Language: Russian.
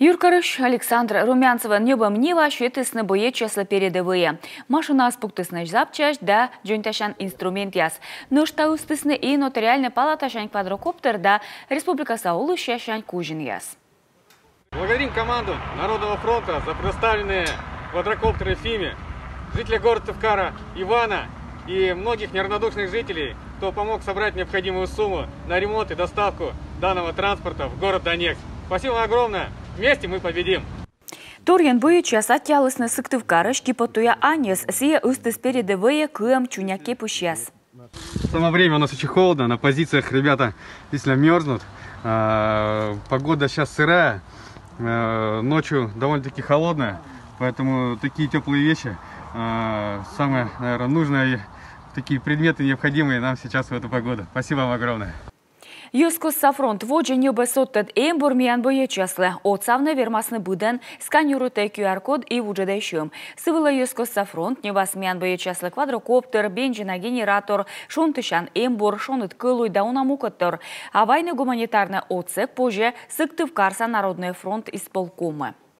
Юркарыш Александр Румянцева небом нива шветысны бое чеслы передовые. Машина спуктысны запчасть да джойнташан инструмент яс. Но что устысны и нотариальная палата шань квадрокоптер да Республика Саулу шань кужин яс. Благодарим команду Народного фронта за предоставленные квадрокоптеры ФИМе, жителя города Тывкара Ивана и многих неравнодушных жителей, кто помог собрать необходимую сумму на ремонт и доставку данного транспорта в город Донецк. Спасибо огромное! Вместе мы победим! Торьян боюча сатялысны Сыктывкарыш кипотуя анес сия устыс передовые кыам чуняке пущас. Само время у нас очень холодно, на позициях ребята действительно мерзнут. Погода сейчас сырая, ночью довольно-таки холодная, поэтому такие теплые вещи самое, наверное, нужное, такие предметы необходимые нам сейчас в эту погоду. Спасибо вам огромное. Юскос Сафронт воджа небе соттет эмбур миян боечаслы. Отсавны вермасны буден сканюруте QR-код и вуджедайшим. Сывыла Юскос Сафронт небас миян боечаслы квадрокоптер, бенжина генератор, шонтышан эмбур, шонет кылуй даунамукаттыр. Авайны гуманитарный отсек позже Сыктывкарса Народный фронт исполкомы.